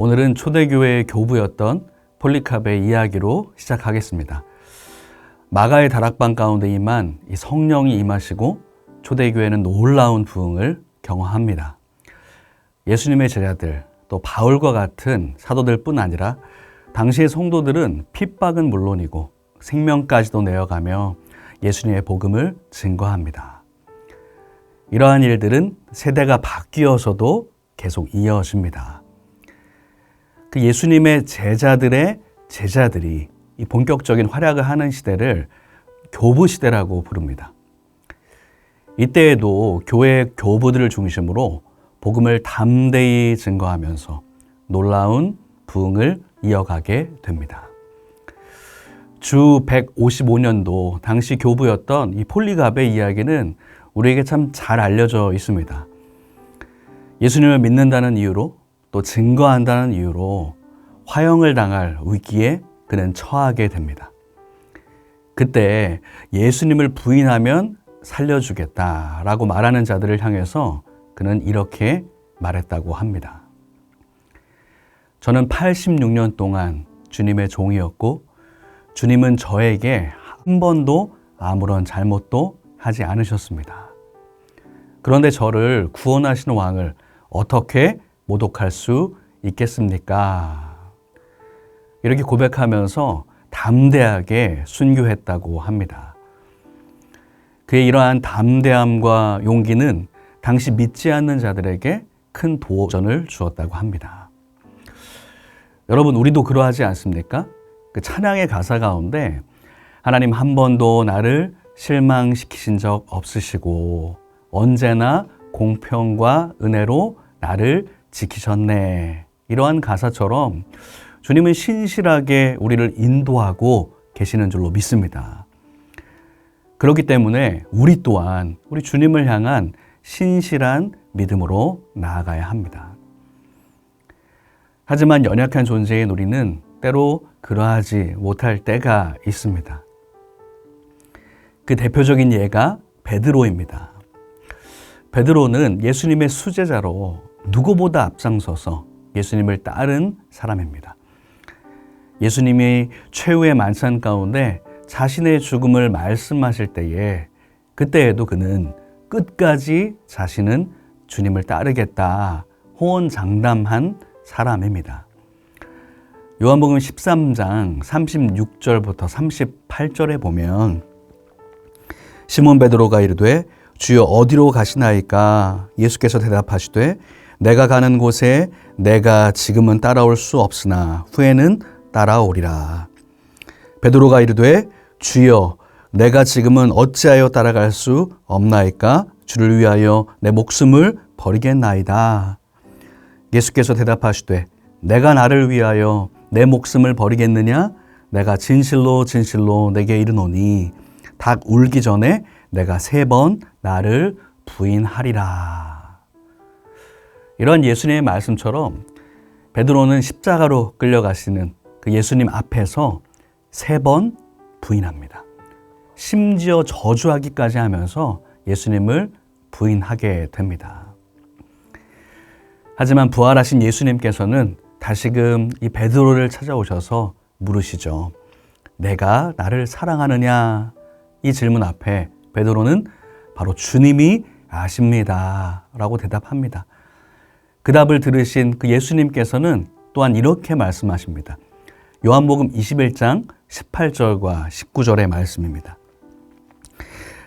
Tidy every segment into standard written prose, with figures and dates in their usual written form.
오늘은 초대교회의 교부였던 폴리카베의 이야기로 시작하겠습니다. 마가의 다락방 가운데 임한 이 성령이 임하시고 초대교회는 놀라운 부흥을 경험합니다. 예수님의 제자들, 또 바울과 같은 사도들뿐 아니라 당시의 성도들은 핍박은 물론이고 생명까지도 내어가며 예수님의 복음을 증거합니다. 이러한 일들은 세대가 바뀌어서도 계속 이어집니다. 그 예수님의 제자들의 제자들이 이 본격적인 활약을 하는 시대를 교부 시대라고 부릅니다. 이때에도 교회 교부들을 중심으로 복음을 담대히 증거하면서 놀라운 부흥을 이어가게 됩니다. 주 155년도 당시 교부였던 이 폴리갑의 이야기는 우리에게 참 잘 알려져 있습니다. 예수님을 믿는다는 이유로 또 증거한다는 이유로 화형을 당할 위기에 그는 처하게 됩니다. 그때 예수님을 부인하면 살려주겠다라고 말하는 자들을 향해서 그는 이렇게 말했다고 합니다. 저는 86년 동안 주님의 종이었고 주님은 저에게 한 번도 아무런 잘못도 하지 않으셨습니다. 그런데 저를 구원하시는 왕을 어떻게 모독할 수 있겠습니까? 이렇게 고백하면서 담대하게 순교했다고 합니다. 그의 이러한 담대함과 용기는 당시 믿지 않는 자들에게 큰 도전을 주었다고 합니다. 여러분, 우리도 그러하지 않습니까? 그 찬양의 가사 가운데 하나님 한 번도 나를 실망시키신 적 없으시고 언제나 공평과 은혜로 나를 지키셨네. 이러한 가사처럼 주님은 신실하게 우리를 인도하고 계시는 줄로 믿습니다. 그렇기 때문에 우리 또한 우리 주님을 향한 신실한 믿음으로 나아가야 합니다. 하지만 연약한 존재인 우리는 때로 그러하지 못할 때가 있습니다. 그 대표적인 예가 베드로입니다. 베드로는 예수님의 수제자로 누구보다 앞장서서 예수님을 따른 사람입니다. 예수님이 최후의 만찬 가운데 자신의 죽음을 말씀하실 때에 그때에도 그는 끝까지 자신은 주님을 따르겠다 호언장담한 사람입니다. 요한복음 13장 36절부터 38절에 보면 시몬 베드로가 이르되 주여 어디로 가시나이까? 예수께서 대답하시되 내가 가는 곳에 내가 지금은 따라올 수 없으나 후에는 따라오리라. 베드로가 이르되 주여 내가 지금은 어찌하여 따라갈 수 없나이까? 주를 위하여 내 목숨을 버리겠나이다. 예수께서 대답하시되 내가 나를 위하여 내 목숨을 버리겠느냐? 내가 진실로 진실로 내게 이르노니 닭 울기 전에 내가 3번 나를 부인하리라. 이런 예수님의 말씀처럼 베드로는 십자가로 끌려가시는 그 예수님 앞에서 3번 부인합니다. 심지어 저주하기까지 하면서 예수님을 부인하게 됩니다. 하지만 부활하신 예수님께서는 다시금 이 베드로를 찾아오셔서 물으시죠. 내가 나를 사랑하느냐? 이 질문 앞에 베드로는 바로 주님이 아십니다 라고 대답합니다. 그 답을 들으신 그 예수님께서는 또한 이렇게 말씀하십니다. 요한복음 21장 18절과 19절의 말씀입니다.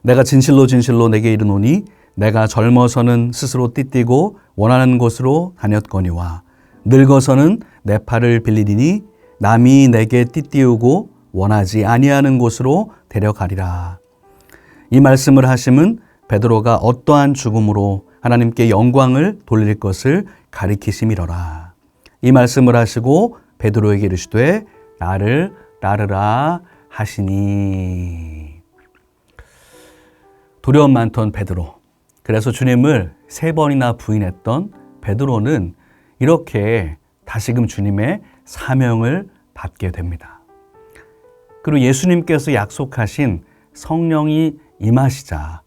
내가 진실로 진실로 내게 이르노니 내가 젊어서는 스스로 띠띠고 원하는 곳으로 다녔거니와 늙어서는 내 팔을 빌리리니 남이 내게 띠띠우고 원하지 아니하는 곳으로 데려가리라. 이 말씀을 하심은 베드로가 어떠한 죽음으로 하나님께 영광을 돌릴 것을 가리키심이로라. 이 말씀을 하시고 베드로에게 이르시되 나를 따르라 하시니. 두려움 많던 베드로, 그래서 주님을 3번이나 부인했던 베드로는 이렇게 다시금 주님의 사명을 받게 됩니다. 그리고 예수님께서 약속하신 성령이 임하시자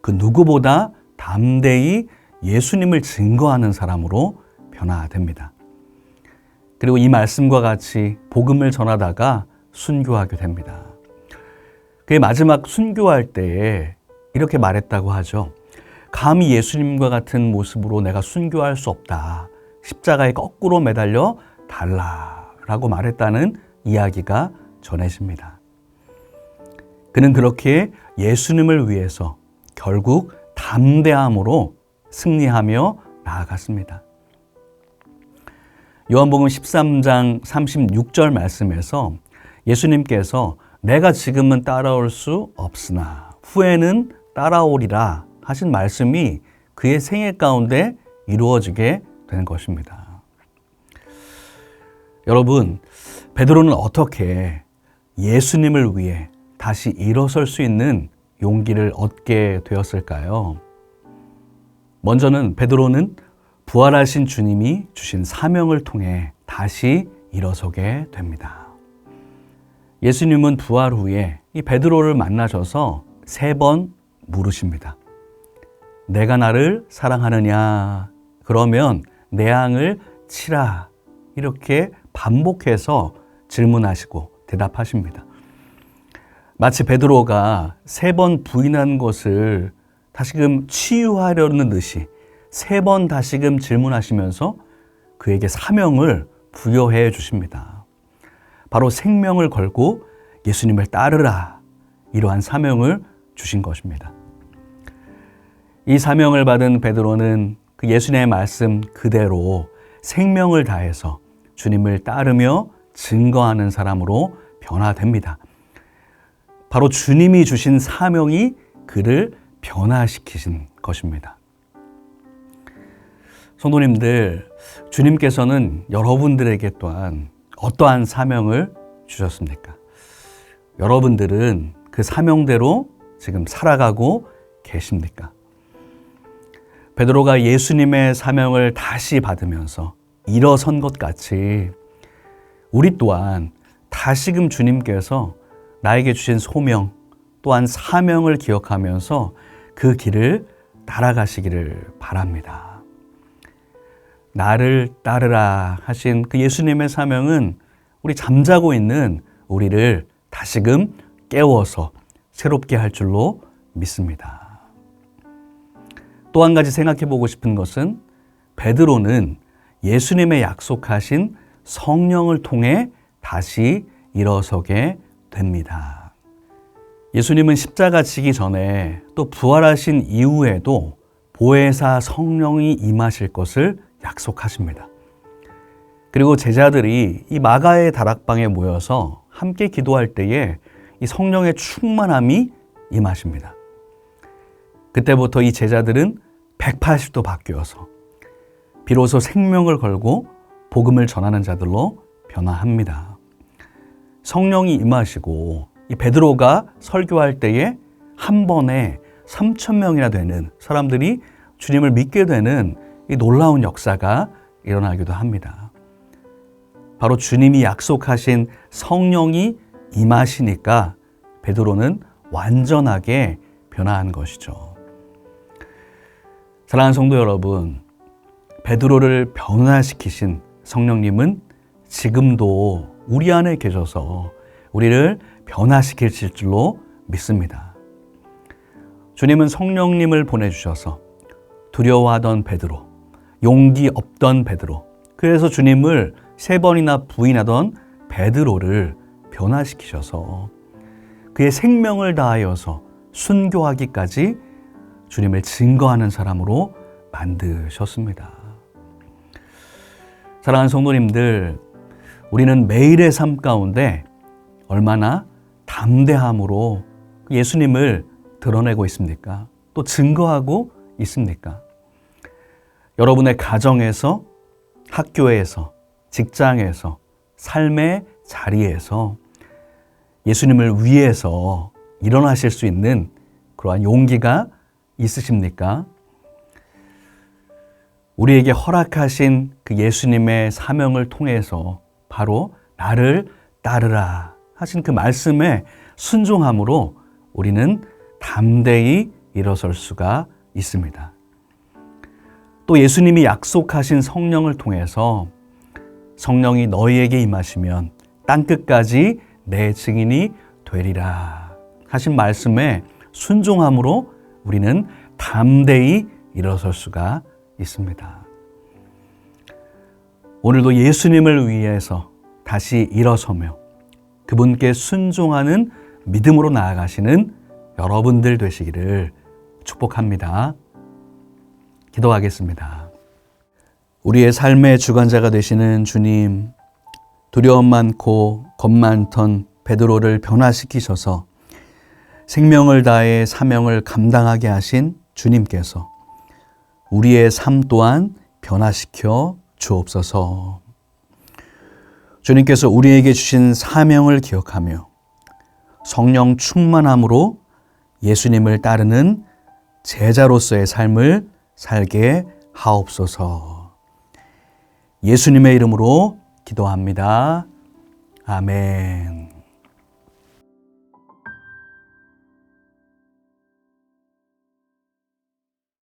그 누구보다 담대히 예수님을 증거하는 사람으로 변화됩니다. 그리고 이 말씀과 같이 복음을 전하다가 순교하게 됩니다. 그의 마지막 순교할 때에 이렇게 말했다고 하죠. 감히 예수님과 같은 모습으로 내가 순교할 수 없다. 십자가에 거꾸로 매달려 달라라고 말했다는 이야기가 전해집니다. 그는 그렇게 예수님을 위해서 결국 담대함으로 승리하며 나아갔습니다. 요한복음 13장 36절 말씀에서 예수님께서 내가 지금은 따라올 수 없으나 후에는 따라오리라 하신 말씀이 그의 생애 가운데 이루어지게 된 것입니다. 여러분, 베드로는 어떻게 예수님을 위해 다시 일어설 수 있는 용기를 얻게 되었을까요? 먼저는 베드로는 부활하신 주님이 주신 사명을 통해 다시 일어서게 됩니다. 예수님은 부활 후에 이 베드로를 만나셔서 3번 물으십니다. 내가 나를 사랑하느냐? 그러면 내 양을 치라. 이렇게 반복해서 질문하시고 대답하십니다. 마치 베드로가 3번 부인한 것을 다시금 치유하려는 듯이 3번 다시금 질문하시면서 그에게 사명을 부여해 주십니다. 바로 생명을 걸고 예수님을 따르라. 이러한 사명을 주신 것입니다. 이 사명을 받은 베드로는 그 예수님의 말씀 그대로 생명을 다해서 주님을 따르며 증거하는 사람으로 변화됩니다. 바로 주님이 주신 사명이 그를 변화시키신 것입니다. 성도님들, 주님께서는 여러분들에게 또한 어떠한 사명을 주셨습니까? 여러분들은 그 사명대로 지금 살아가고 계십니까? 베드로가 예수님의 사명을 다시 받으면서 일어선 것 같이 우리 또한 다시금 주님께서 나에게 주신 소명 또한 사명을 기억하면서 그 길을 따라가시기를 바랍니다. 나를 따르라 하신 그 예수님의 사명은 우리 잠자고 있는 우리를 다시금 깨워서 새롭게 할 줄로 믿습니다. 또 한 가지 생각해 보고 싶은 것은 베드로는 예수님의 약속하신 성령을 통해 다시 일어서게 됩니다. 예수님은 십자가 지기 전에 또 부활하신 이후에도 보혜사 성령이 임하실 것을 약속하십니다. 그리고 제자들이 이 마가의 다락방에 모여서 함께 기도할 때에 이 성령의 충만함이 임하십니다. 그때부터 이 제자들은 180도 바뀌어서 비로소 생명을 걸고 복음을 전하는 자들로 변화합니다. 성령이 임하시고 이 베드로가 설교할 때에 한 번에 3,000명이나 되는 사람들이 주님을 믿게 되는 이 놀라운 역사가 일어나기도 합니다. 바로 주님이 약속하신 성령이 임하시니까 베드로는 완전하게 변화한 것이죠. 사랑하는 성도 여러분, 베드로를 변화시키신 성령님은 지금도 우리 안에 계셔서 우리를 변화시키실 줄로 믿습니다. 주님은 성령님을 보내주셔서 두려워하던 베드로, 용기 없던 베드로, 그래서 주님을 3번이나 부인하던 베드로를 변화시키셔서 그의 생명을 다하여서 순교하기까지 주님을 증거하는 사람으로 만드셨습니다. 사랑하는 성도님들, 우리는 매일의 삶 가운데 얼마나 담대함으로 예수님을 드러내고 있습니까? 또 증거하고 있습니까? 여러분의 가정에서, 학교에서, 직장에서, 삶의 자리에서 예수님을 위해서 일어나실 수 있는 그러한 용기가 있으십니까? 우리에게 허락하신 그 예수님의 사명을 통해서 바로 나를 따르라 하신 그 말씀에 순종함으로 우리는 담대히 일어설 수가 있습니다. 또 예수님이 약속하신 성령을 통해서 성령이 너희에게 임하시면 땅끝까지 내 증인이 되리라 하신 말씀에 순종함으로 우리는 담대히 일어설 수가 있습니다. 오늘도 예수님을 위해서 다시 일어서며 그분께 순종하는 믿음으로 나아가시는 여러분들 되시기를 축복합니다. 기도하겠습니다. 우리의 삶의 주관자가 되시는 주님, 두려움 많고 겁 많던 베드로를 변화시키셔서 생명을 다해 사명을 감당하게 하신 주님께서 우리의 삶 또한 변화시켜 주옵소서. 주님께서 우리에게 주신 사명을 기억하며 성령 충만함으로 예수님을 따르는 제자로서의 삶을 살게 하옵소서. 예수님의 이름으로 기도합니다. 아멘.